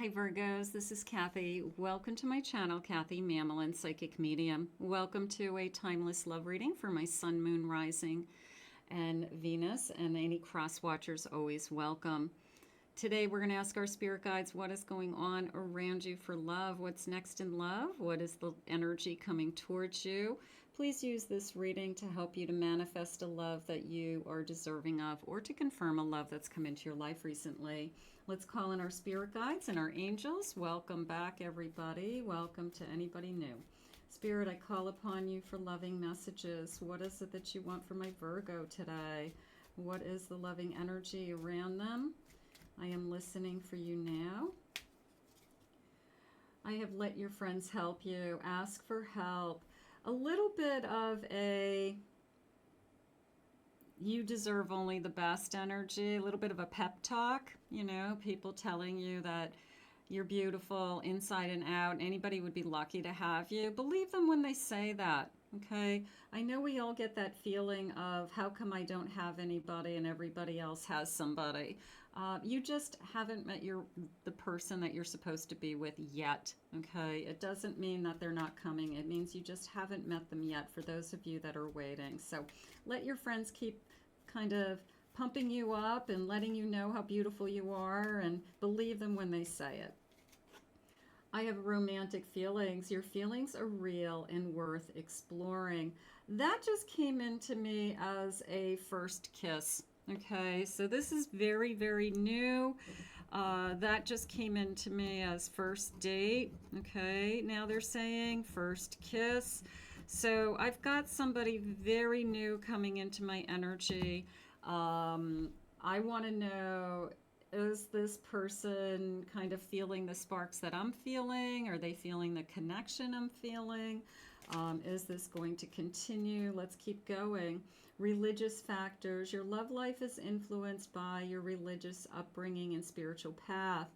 Hi Virgos, this is Kathy. Welcome to my channel, Kathy Mamolen, Psychic Medium. Welcome to a timeless love reading for my Sun, Moon, Rising, and Venus, and any cross watchers always welcome. Today we're going to ask our spirit guides what is going on around you for love. What's next in love? What is the energy coming towards you? Please use this reading to help you to manifest a love that you are deserving of, or to confirm a love that's come into your life recently. Let's call in our spirit guides and our angels. Welcome back, everybody. Welcome to anybody new. Spirit, I call upon you for loving messages. What is it that you want for my Virgo today? What is the loving energy around them? I am listening for you now. I have let your friends help you. Ask for help. A little bit of a you deserve only the best energy, a little bit of a pep talk, you know, people telling you that you're beautiful inside and out. Anybody would be lucky to have you. Believe them when they say that, okay? I know we all get that feeling of how come I don't have anybody and everybody else has somebody. You just haven't met the person that you're supposed to be with yet, okay? It doesn't mean that they're not coming. It means you just haven't met them yet, for those of you that are waiting. So let your friends keep kind of pumping you up and letting you know how beautiful you are, and believe them when they say it. I have romantic feelings. Your feelings are real and worth exploring. That just came into me as a first kiss. Okay, so this is very, very new. That just came into me as first date. Okay, now they're saying first kiss. So I've got somebody very new coming into my energy. I want to know, is this person kind of feeling the sparks that I'm feeling? Are they feeling the connection I'm feeling? Is this going to continue? Let's keep going. Religious factors. Your love life is influenced by your religious upbringing and spiritual path.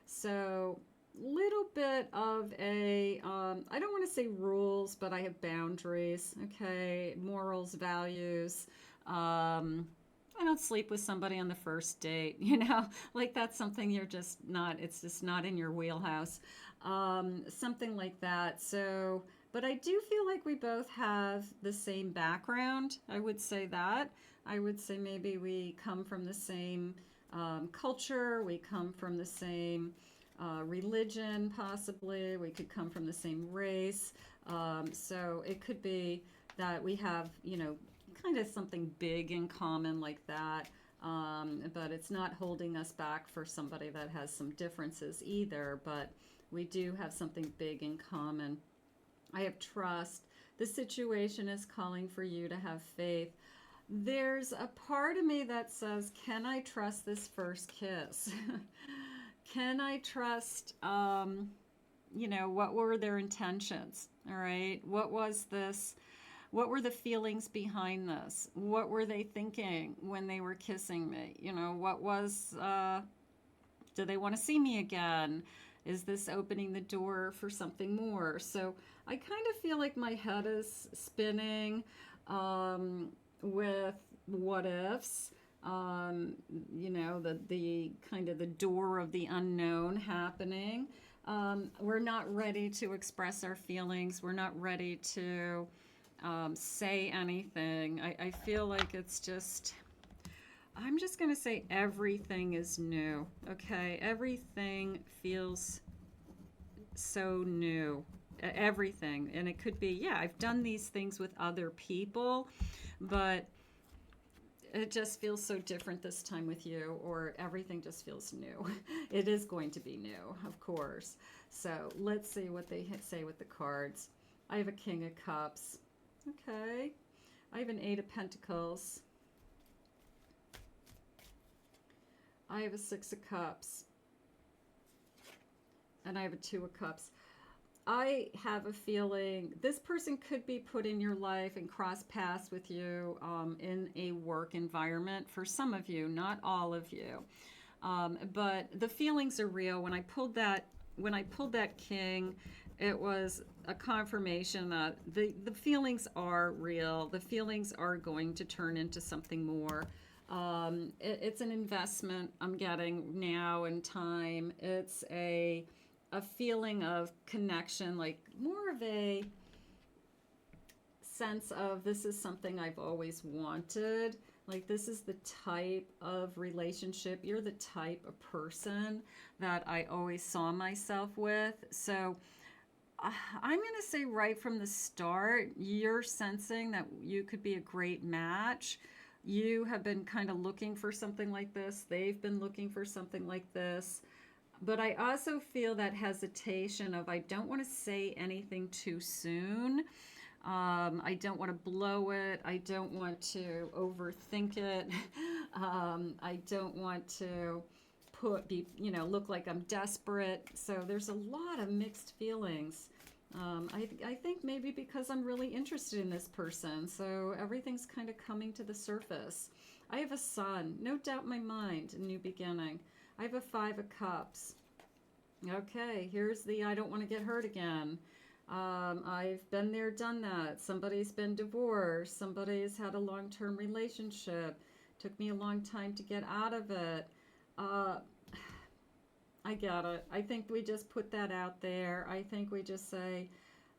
So little bit of a, I don't want to say rules, but I have boundaries, okay? Morals, values. I don't sleep with somebody on the first date, you know, like that's something you're just not, it's just not in your wheelhouse. Something like that. So, but I do feel like we both have the same background. I would say that. I would say maybe we come from the same culture. We come from the same religion, possibly. We could come from the same race. So it could be that we have, you know, kind of something big in common like that. But it's not holding us back for somebody that has some differences either. But we do have something big in common. I have trust. The situation is calling for you to have faith. There's a part of me that says, can I trust this first kiss? Can I trust, you know, what were their intentions? All right. What was this? What were the feelings behind this? What were they thinking when they were kissing me? You know, what was, do they want to see me again? Is this opening the door for something more? So I kind of feel like my head is spinning with what ifs. You know, the kind of the door of the unknown happening. We're not ready to express our feelings. We're not ready to say anything. I feel like it's just, I'm just going to say everything is new, okay? Everything feels so new. Everything. And it could be, yeah, I've done these things with other people, but it just feels so different this time with you, or everything just feels new. It is going to be new, of course. So let's see what they say with the cards. I have a King of Cups. Okay. I have an Eight of Pentacles. I have a Six of Cups. And I have a Two of Cups. I have a feeling this person could be put in your life and cross paths with you in a work environment. For some of you, not all of you. But the feelings are real. When I pulled that King, it was a confirmation that the feelings are real. The feelings are going to turn into something more. It's an investment I'm getting now in time. It's a feeling of connection, like more of a sense of this is something I've always wanted. Like, this is the type of relationship, you're the type of person that I always saw myself with. So I'm going to say right from the start, you're sensing that you could be a great match. You have been kind of looking for something like this. They've been looking for something like this. But I also feel that hesitation of I don't want to say anything too soon. I don't want to blow it. I don't want to overthink it. I don't want to look like I'm desperate. So there's a lot of mixed feelings. I think maybe because I'm really interested in this person, so everything's kind of coming to the surface. I have a son, no doubt in my mind, a new beginning. I have a 5 of Cups. Okay, here's the I don't want to get hurt again. I've been there, done that. Somebody's been divorced. Somebody's had a long-term relationship. Took me a long time to get out of it. Uh, I get it. I think we just put that out there. I think we just say,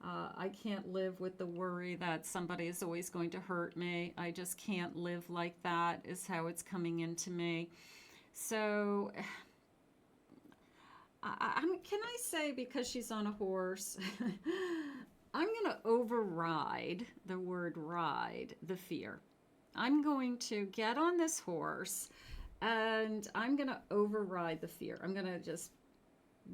I can't live with the worry that somebody is always going to hurt me. I just can't live like that, is how it's coming into me. So, can I say, because she's on a horse, I'm going to override the word ride, the fear. I'm going to get on this horse and I'm going to override the fear. I'm going to just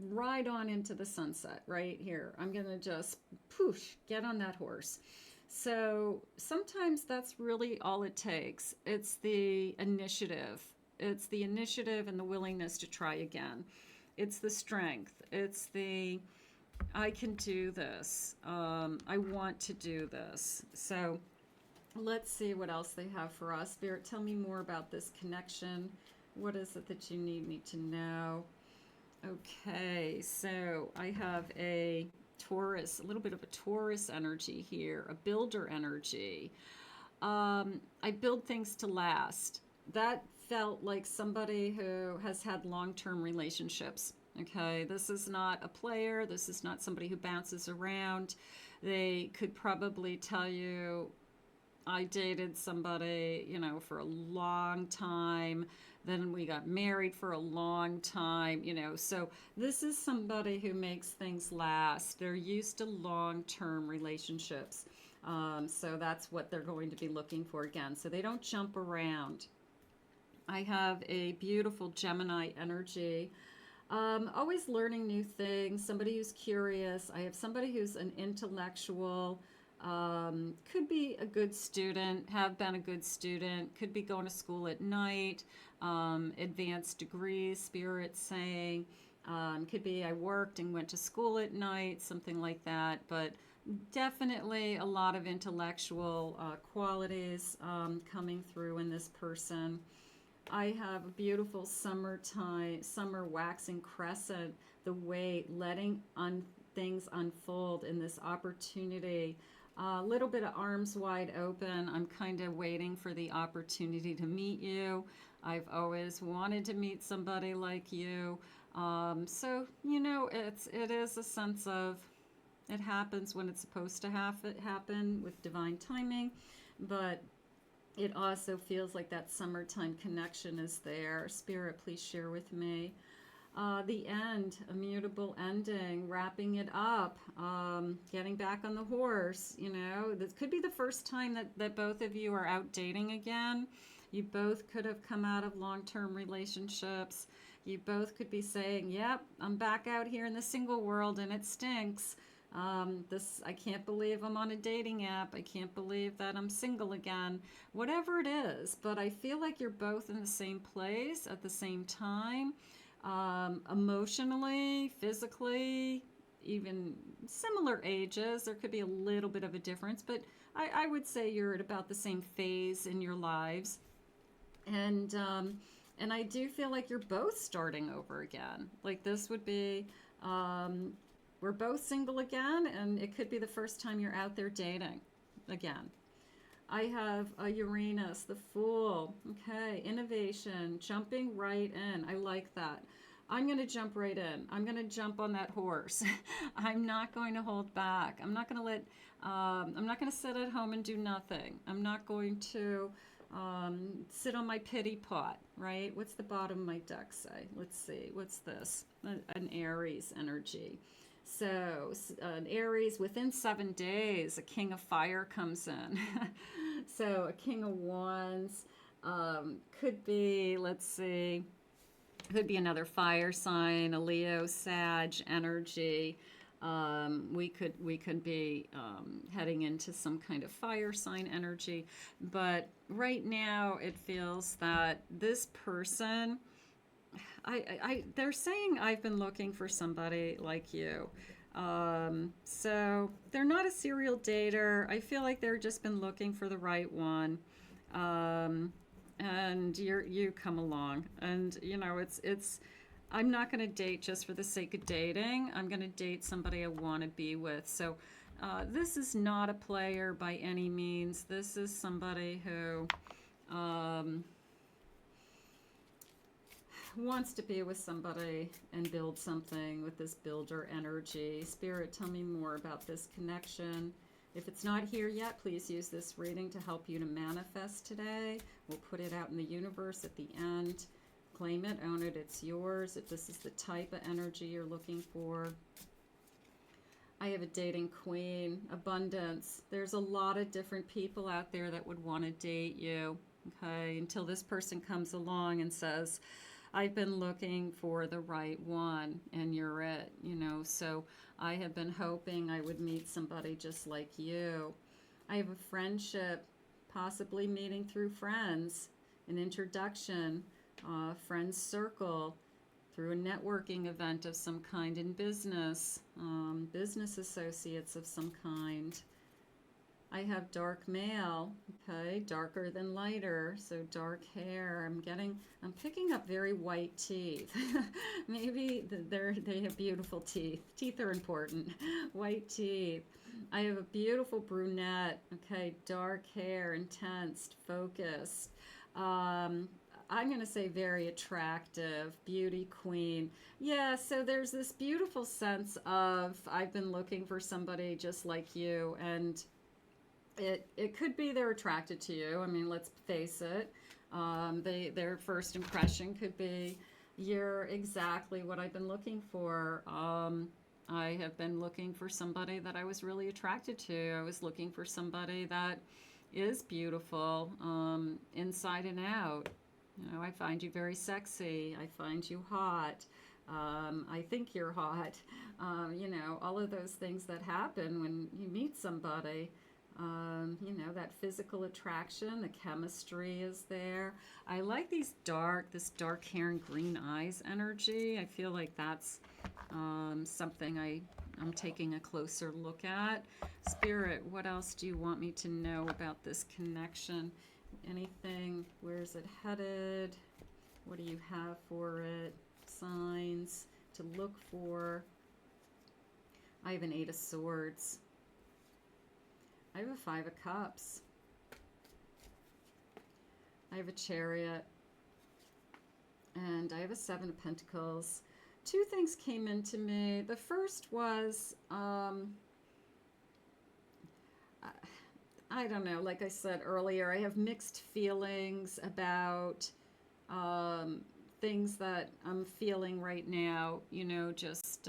ride on into the sunset right here. I'm going to just poosh, get on that horse. So sometimes that's really all it takes. It's the initiative. It's the initiative and the willingness to try again. It's the strength. It's the, I can do this. I want to do this. So let's see what else they have for us. Spirit, tell me more about this connection. What is it that you need me to know? Okay, so I have a Taurus, a little bit of a Taurus energy here, a builder energy. I build things to last. That felt like somebody who has had long-term relationships. Okay, this is not a player. This is not somebody who bounces around. They could probably tell you, I dated somebody, for a long time. Then we got married for a long time, So this is somebody who makes things last. They're used to long-term relationships. So that's what they're going to be looking for again. So they don't jump around. I have a beautiful Gemini energy. Always learning new things, somebody who's curious. I have somebody who's an intellectual, could be a good student, have been a good student, could be going to school at night, advanced degrees, spirit saying. Could be I worked and went to school at night, something like that. But definitely a lot of intellectual qualities coming through in this person. I have a beautiful summer waxing crescent, the Waite, letting things unfold in this opportunity. A little bit of arms wide open. I'm kind of waiting for the opportunity to meet you. I've always wanted to meet somebody like you. So, it is a sense of it happens when it's supposed to happen with divine timing, but it also feels like that summertime connection is there. Spirit, please share with me. The end, immutable ending, wrapping it up, getting back on the horse. This could be the first time that both of you are out dating again. You both could have come out of long-term relationships. You both could be saying, yep, I'm back out here in the single world and it stinks. I can't believe I'm on a dating app. I can't believe that I'm single again. Whatever it is, but I feel like you're both in the same place at the same time. Emotionally, physically, even similar ages. There could be a little bit of a difference, but I would say you're at about the same phase in your lives. And I do feel like you're both starting over again. Like this would be, we're both single again, and it could be the first time you're out there dating again. I have a Uranus, the Fool. Okay, innovation, jumping right in. I like that. I'm going to jump right in. I'm going to jump on that horse. I'm not going to hold back. I'm not going to I'm not going to sit at home and do nothing. I'm not going to sit on my pity pot, right? What's the bottom of my deck say? Let's see. What's this? An Aries energy. So, an Aries, within 7 days, a King of Fire comes in. So, a King of Wands could be, let's see, could be another fire sign, a Leo, Sag energy. We could be heading into some kind of fire sign energy, but right now it feels that this person, they're saying I've been looking for somebody like you. So they're not a serial dater. I feel like they're just been looking for the right one. And you come along, and it's I'm not going to date just for the sake of dating. I'm going to date somebody I want to be with. So this is not a player by any means. This is somebody who wants to be with somebody and build something with this builder energy. Spirit, tell me more about this connection. If it's not here yet, please use this reading to help you to manifest today. We'll put it out in the universe at the end. Claim it, own it, it's yours. If this is the type of energy you're looking for. I have a dating queen, abundance. There's a lot of different people out there that would want to date you, okay, until this person comes along and says, I've been looking for the right one, and you're it, so I have been hoping I would meet somebody just like you. I have a friendship, possibly meeting through friends, an introduction, friends circle, through a networking event of some kind in business, business associates of some kind. I have dark male, okay, darker than lighter, so dark hair. I'm picking up very white teeth. Maybe they have beautiful teeth. Teeth are important. White teeth. I have a beautiful brunette, okay, dark hair, intense, focused. I'm going to say very attractive, beauty queen. Yeah, so there's this beautiful sense of I've been looking for somebody just like you, and it could be they're attracted to you. I mean, let's face it. Their first impression could be, you're exactly what I've been looking for. I have been looking for somebody that I was really attracted to. I was looking for somebody that is beautiful, inside and out. I find you very sexy. I find you hot. I think you're hot. All of those things that happen when you meet somebody. That physical attraction, the chemistry is there. I like this dark hair and green eyes energy. I feel like that's something I'm taking a closer look at. Spirit, what else do you want me to know about this connection? Anything? Where is it headed? What do you have for it? Signs to look for. I have an 8 of Swords. I have a 5 of Cups. I have a Chariot. And I have a 7 of Pentacles. 2 things came into me. The first was, I don't know, like I said earlier, I have mixed feelings about things that I'm feeling right now, just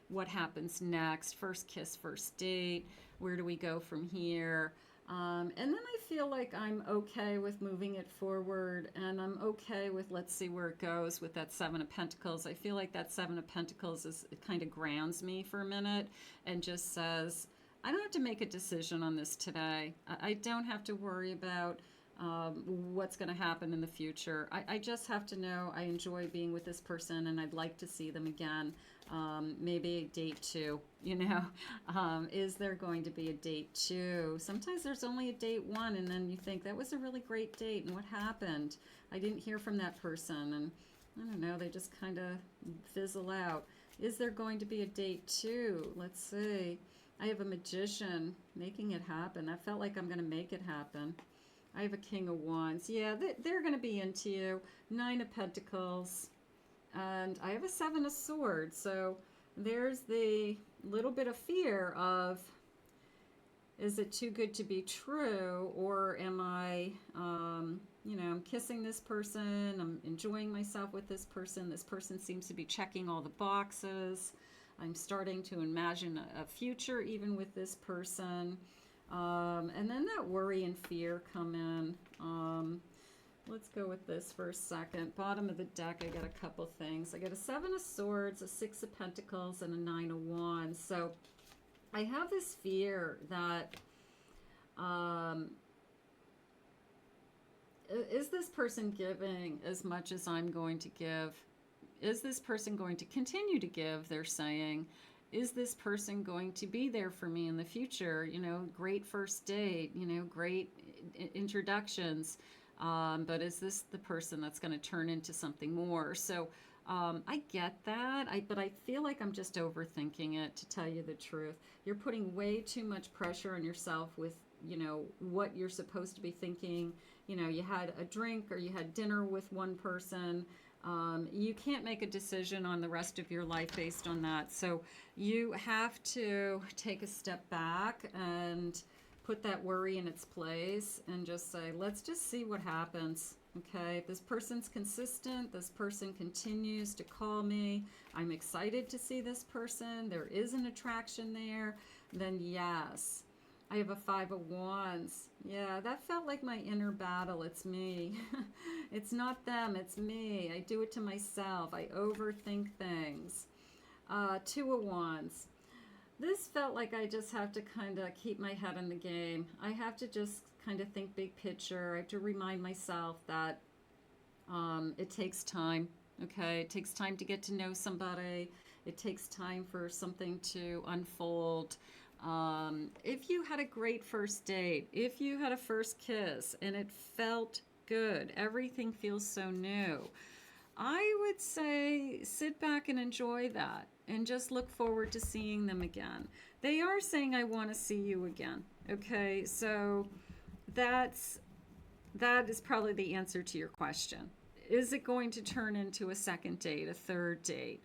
what happens next, first kiss, first date, where do we go from here? And then I feel like I'm okay with moving it forward, and I'm okay with, let's see where it goes with that 7 of Pentacles. I feel like that 7 of Pentacles it kind of grounds me for a minute and just says, I don't have to make a decision on this today. I don't have to worry about what's going to happen in the future. I just have to know I enjoy being with this person and I'd like to see them again. Maybe date 2, is there going to be a date 2? Sometimes there's only a date 1 and then you think that was a really great date and what happened? I didn't hear from that person and I don't know, they just kind of fizzle out. Is there going to be a date 2? Let's see. I have a Magician making it happen. I felt like I'm going to make it happen. I have a King of Wands. Yeah, they're going to be into you. Nine of Pentacles. And I have a Seven of Swords. So there's the little bit of fear of, is it too good to be true? Or am I, I'm kissing this person. I'm enjoying myself with this person. This person seems to be checking all the boxes. I'm starting to imagine a future even with this person. And then that worry and fear come in. Let's go with this for a second. Bottom of the deck, I got a couple things. I got a Seven of Swords, a Six of Pentacles, and a Nine of Wands. So I have this fear that, is this person giving as much as I'm going to give? Is this person going to continue to give, they're saying? Is this person going to be there for me in the future? Great first date, great introductions. But is this the person that's going to turn into something more? So I get that, but I feel like I'm just overthinking it, to tell you the truth. You're putting way too much pressure on yourself with, what you're supposed to be thinking. You had a drink or you had dinner with one person. You can't make a decision on the rest of your life based on that. So you have to take a step back and put that worry in its place and just say, let's just see what happens. Okay, if this person's consistent, this person continues to call me, I'm excited to see this person, there is an attraction there, then yes. I have a Five of Wands. Yeah, that felt like my inner battle. It's me. It's not them, it's me. I do it to myself. I overthink things. Two of Wands. This felt like I just have to kind of keep my head in the game. I have to just kind of think big picture. I have to remind myself that it takes time. Okay, it takes time to get to know somebody. It takes time for something to unfold. If you had a great first date, if you had a first kiss and it felt good, everything feels so new, I would say sit back and enjoy that and just look forward to seeing them again. They are saying, I want to see you again. Okay, so that is probably the answer to your question. Is it going to turn into a second date, a third date?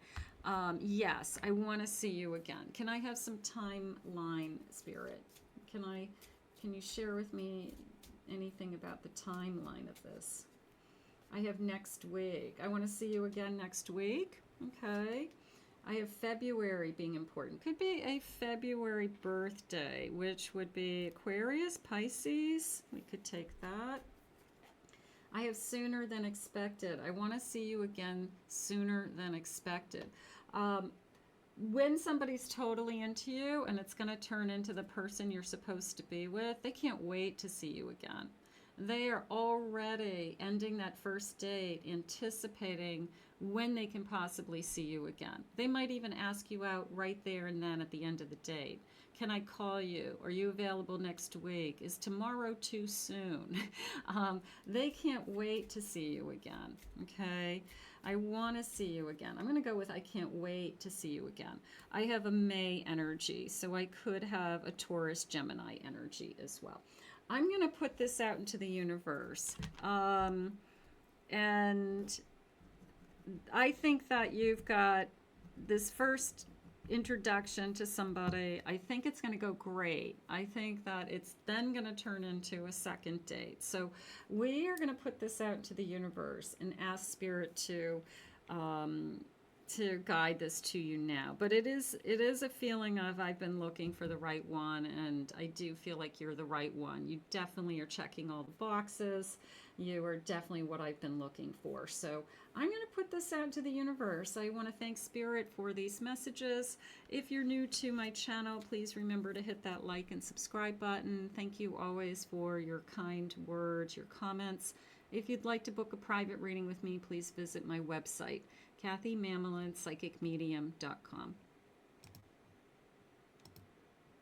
Yes, I want to see you again. Can I have some timeline, Spirit? Can you share with me anything about the timeline of this? I have next week. I want to see you again next week. Okay. I have February being important. Could be a February birthday, which would be Aquarius, Pisces. We could take that. I have sooner than expected. I want to see you again sooner than expected. When somebody's totally into you and it's going to turn into the person you're supposed to be with, they can't wait to see you again. They are already ending that first date, anticipating when they can possibly see you again. They might even ask you out right there and then at the end of the date. Can I call you? Are you available next week? Is tomorrow too soon? They can't wait to see you again, okay? I want to see you again. I'm going to go with I can't wait to see you again. I have a May energy, so I could have a Taurus Gemini energy as well. I'm going to put this out into the universe. And I think that you've got this first introduction to somebody. I think it's going to go great. I think that it's then going to turn into a second date. So we are going to put this out into the universe and ask Spirit to guide this to you now. But it is a feeling of I've been looking for the right one, and I do feel like you're the right one. You definitely are checking all the boxes. You are definitely what I've been looking for. So I'm going to put this out to the universe. I want to thank Spirit for these messages. If you're new to my channel, please remember to hit that like and subscribe button. Thank you always for your kind words, your comments. If you'd like to book a private reading with me, please visit my website, KathyMamolen, psychicmedium.com.